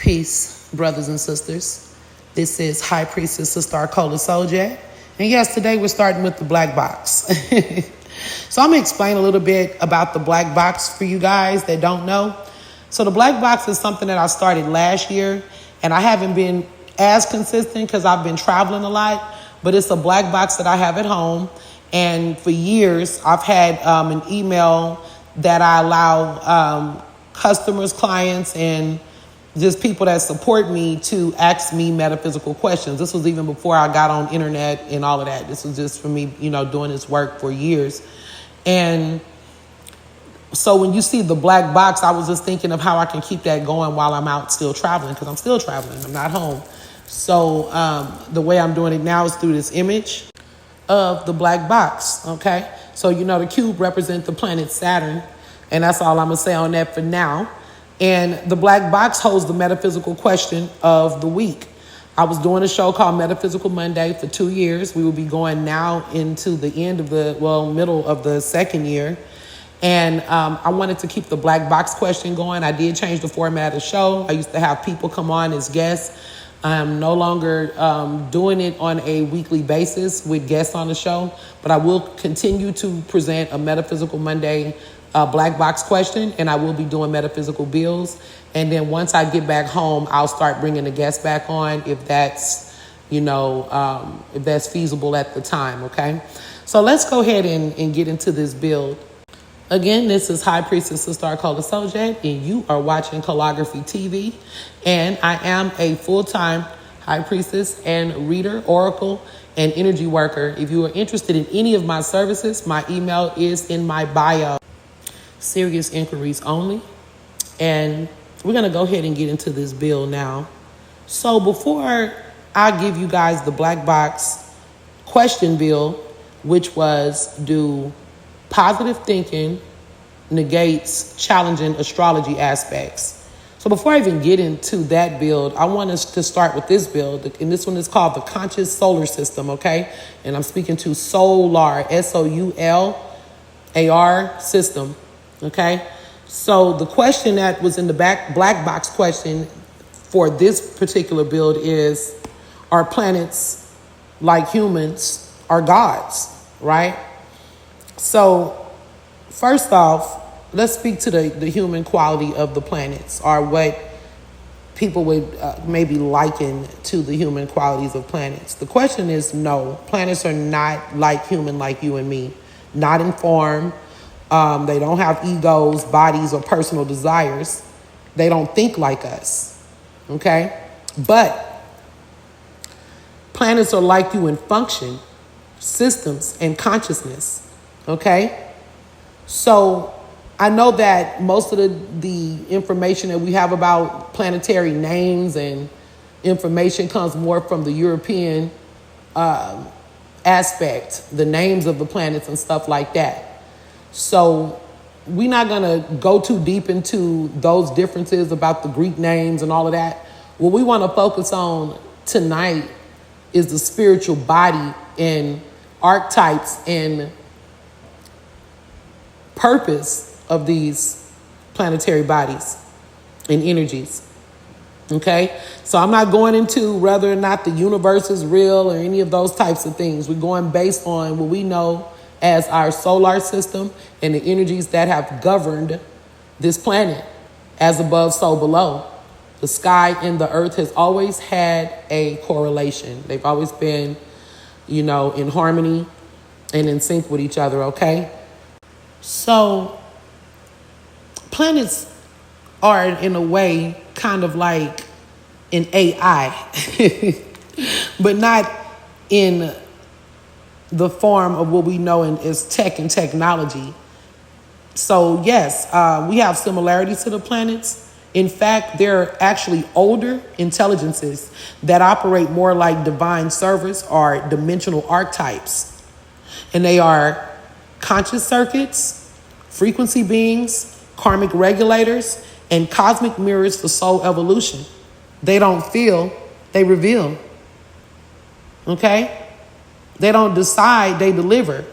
Peace, brothers and sisters. This is High Priestess Soular Connection. And yes, today we're starting with the black box. So I'm going to explain a little bit about the black box for you guys that don't know. So the black box is something that I started last year, and I haven't been as consistent because I've been traveling a lot, but it's a black box that I have at home. And for years, I've had an email that I allow customers, clients, and just people that support me to ask me metaphysical questions. This was even before I got on internet and all of that. This was just for me, doing this work for years. And so when you see the black box, I was just thinking of how I can keep that going while I'm out still traveling, because I'm still traveling. I'm not home. So the way I'm doing it now is through this image of the black box, okay? So, the cube represents the planet Saturn, and that's all I'm going to say on that for now. And the black box holds the metaphysical question of the week. I was doing a show called Metaphysical Monday for 2 years. We will be going now into the end of middle of the second year. And I wanted to keep the black box question going. I did change the format of the show. I used to have people come on as guests. I'm no longer doing it on a weekly basis with guests on the show, but I will continue to present a Metaphysical Monday black box question, and I will be doing metaphysical bills. And then once I get back home, I'll start bringing the guests back on if that's, if that's feasible at the time, okay? So let's go ahead and get into this build. Again, this is High Priestess Soular Connection, and you are watching Calligraphy TV. And I am a full-time High Priestess and reader, oracle, and energy worker. If you are interested in any of my services, my email is in my bio. Serious inquiries only. And we're going to go ahead and get into this build now. So before I give you guys the black box question build, which was, do positive thinking negates challenging astrology aspects? So before I even get into that build, I want us to start with this build. And this one is called the Conscious Solar System, okay? And I'm speaking to Soular, Soular system, okay? So the question that was in the black box question for this particular build is, are planets like humans are gods, right? So first off, let's speak to the human quality of the planets, or what people would maybe liken to the human qualities of planets. The question is, no, planets are not like human, like you and me, not in form. They don't have egos, bodies, or personal desires. They don't think like us, okay? But planets are like you in function, systems, and consciousness, okay? So I know that most of the information that we have about planetary names and information comes more from the European aspect, the names of the planets and stuff like that. So we're not going to go too deep into those differences about the Greek names and all of that. What we want to focus on tonight is the spiritual body and archetypes and purpose of these planetary bodies and energies. Okay? So I'm not going into whether or not the universe is real or any of those types of things. We're going based on what we know as our solar system and the energies that have governed this planet, as above, so below. The sky and the earth has always had a correlation. They've always been, in harmony and in sync with each other, okay? So planets are, in a way, kind of like an AI, but not in the form of what we know as tech and technology. So yes, we have similarities to the planets. In fact, they're actually older intelligences that operate more like divine servers or dimensional archetypes. And they are conscious circuits, frequency beings, karmic regulators, and cosmic mirrors for soul evolution. They don't feel, they reveal. Okay? They don't decide, they deliver.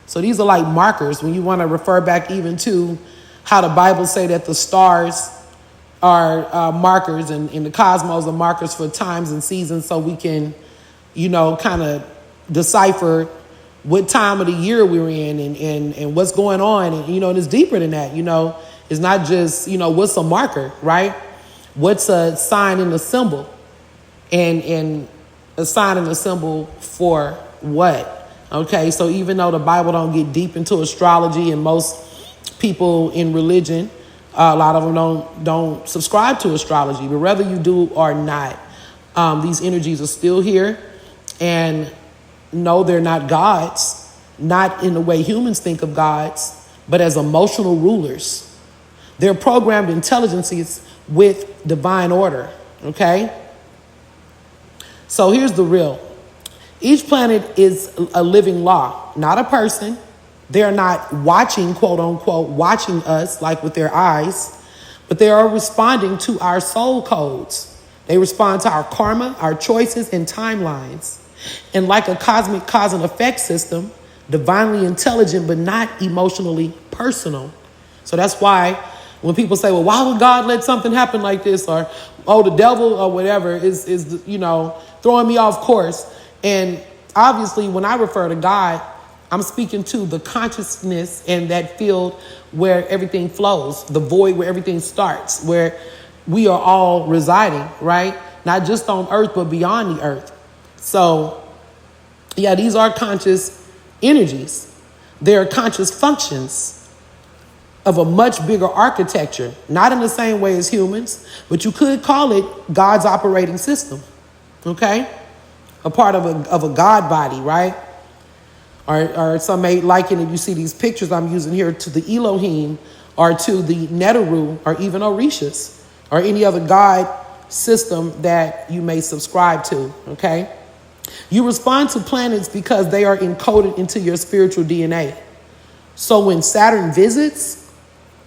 So these are like markers when you want to refer back even to how the Bible say that the stars are markers, and the cosmos are markers for times and seasons, so we can, kind of decipher what time of the year we're in and what's going on. And, and it's deeper than that. It's not just, what's a marker, right? What's a sign and a symbol, and a sign and a symbol for what? Okay, so even though the Bible don't get deep into astrology, and most people in religion, a lot of them don't subscribe to astrology, but whether you do or not, these energies are still here. And no, they're not gods, not in the way humans think of gods, but as emotional rulers. They're programmed intelligences with divine order, okay? So here's the real. Each planet is a living law, not a person. They're not watching, quote unquote, watching us like with their eyes, but they are responding to our soul codes. They respond to our karma, our choices, and timelines. And like a cosmic cause and effect system, divinely intelligent, but not emotionally personal. So that's why when people say, well, why would God let something happen like this? Or, oh, the devil or whatever is throwing me off course. And obviously, when I refer to God, I'm speaking to the consciousness and that field where everything flows, the void where everything starts, where we are all residing, right? Not just on earth, but beyond the earth. So, yeah, these are conscious energies. They are conscious functions of a much bigger architecture, not in the same way as humans, but you could call it God's operating system, okay? A part of a God body, right? Or some may liken, if you see these pictures I'm using here, to the Elohim or to the Neteru or even Orishas or any other God system that you may subscribe to, okay? You respond to planets because they are encoded into your spiritual DNA. So when Saturn visits,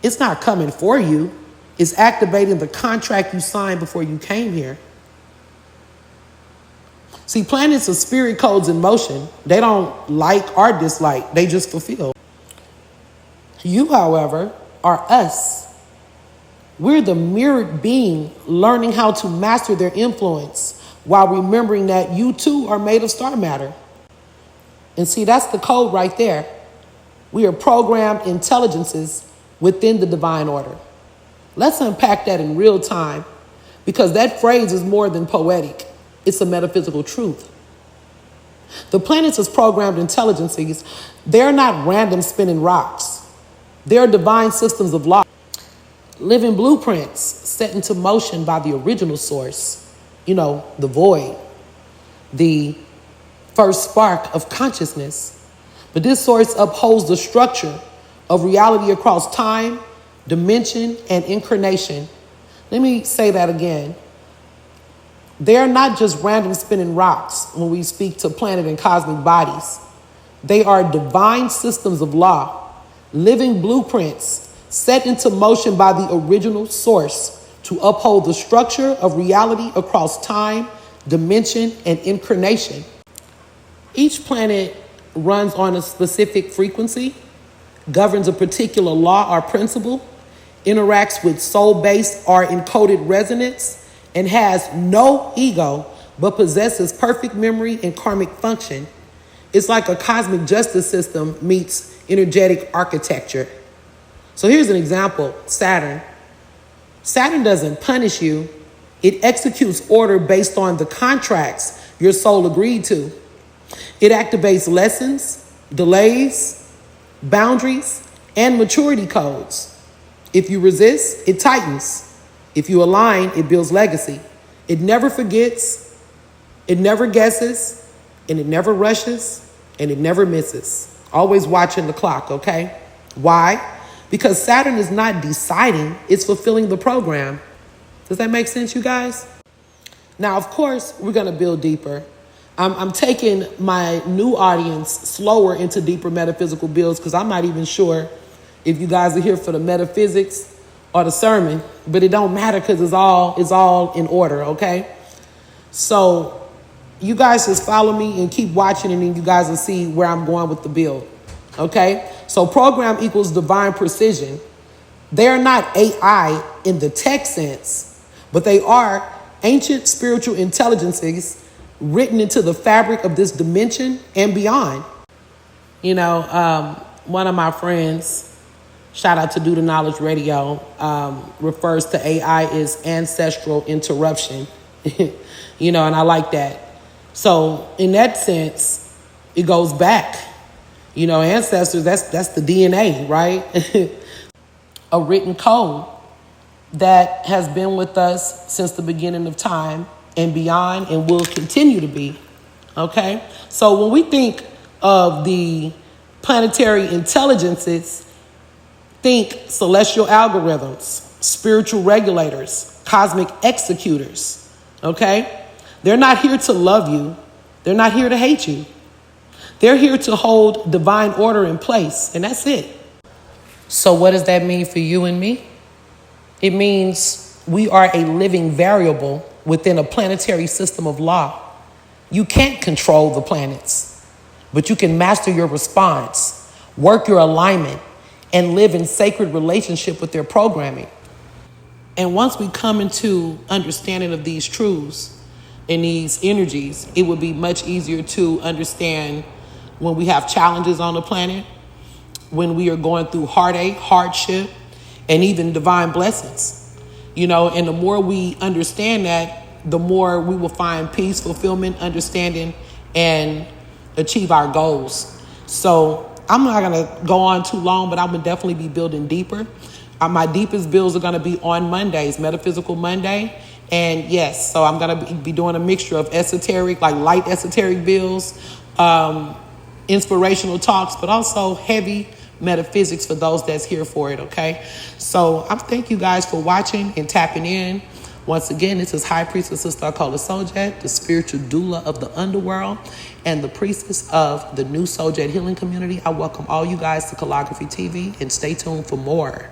it's not coming for you. It's activating the contract you signed before you came here. See, planets are spirit codes in motion. They don't like or dislike. They just fulfill. You, however, are us. We're the mirrored being learning how to master their influence while remembering that you too are made of star matter. And see, that's the code right there. We are programmed intelligences within the divine order. Let's unpack that in real time, because that phrase is more than poetic. It's a metaphysical truth. The planets as programmed intelligences, they're not random spinning rocks. They're divine systems of law, living blueprints set into motion by the original source, the void, the first spark of consciousness. But this source upholds the structure of reality across time, dimension, and incarnation. Let me say that again. They are not just random spinning rocks when we speak to planet and cosmic bodies. They are divine systems of law, living blueprints set into motion by the original source to uphold the structure of reality across time, dimension, and incarnation. Each planet runs on a specific frequency, governs a particular law or principle, interacts with soul-based or encoded resonance, and has no ego, but possesses perfect memory and karmic function. It's like a cosmic justice system meets energetic architecture. So here's an example, Saturn. Saturn doesn't punish you. It executes order based on the contracts your soul agreed to. It activates lessons, delays, boundaries, and maturity codes. If you resist, it tightens. If you align, it builds legacy. It never forgets, it never guesses, and it never rushes, and it never misses. Always watching the clock, okay? Why? Because Saturn is not deciding, it's fulfilling the program. Does that make sense, you guys? Now, of course, we're going to build deeper. I'm taking my new audience slower into deeper metaphysical builds, because I'm not even sure if you guys are here for the metaphysics or the sermon, but it don't matter because it's all in order, okay? So you guys just follow me and keep watching, and then you guys will see where I'm going with the build, okay? So program equals divine precision. They are not AI in the tech sense, but they are ancient spiritual intelligences written into the fabric of this dimension and beyond. One of my friends, shout out to Do the Knowledge Radio, refers to AI as ancestral interruption. And I like that. So in that sense, it goes back. Ancestors, that's the DNA, right? A written code that has been with us since the beginning of time and beyond and will continue to be. Okay? So when we think of the planetary intelligences, think celestial algorithms, spiritual regulators, cosmic executors. Okay? They're not here to love you. They're not here to hate you. They're here to hold divine order in place, and that's it. So what does that mean for you and me? It means we are a living variable within a planetary system of law. You can't control the planets, but you can master your response, work your alignment, and live in sacred relationship with their programming. And once we come into understanding of these truths and these energies, it would be much easier to understand when we have challenges on the planet, when we are going through heartache, hardship, and even divine blessings. And the more we understand that, the more we will find peace, fulfillment, understanding, and achieve our goals. So I'm not going to go on too long, but I'm going to definitely be building deeper. My deepest builds are going to be on Mondays, Metaphysical Monday. And yes, so I'm going to be doing a mixture of esoteric, like light esoteric builds, inspirational talks, but also heavy metaphysics for those that's here for it, okay? So I thank you guys for watching and tapping in. Once again, this is High Priestess Sister Arcola Souljet, the spiritual doula of the underworld and the priestess of the new Souljet healing community. I welcome all you guys to Calligraphy TV and stay tuned for more.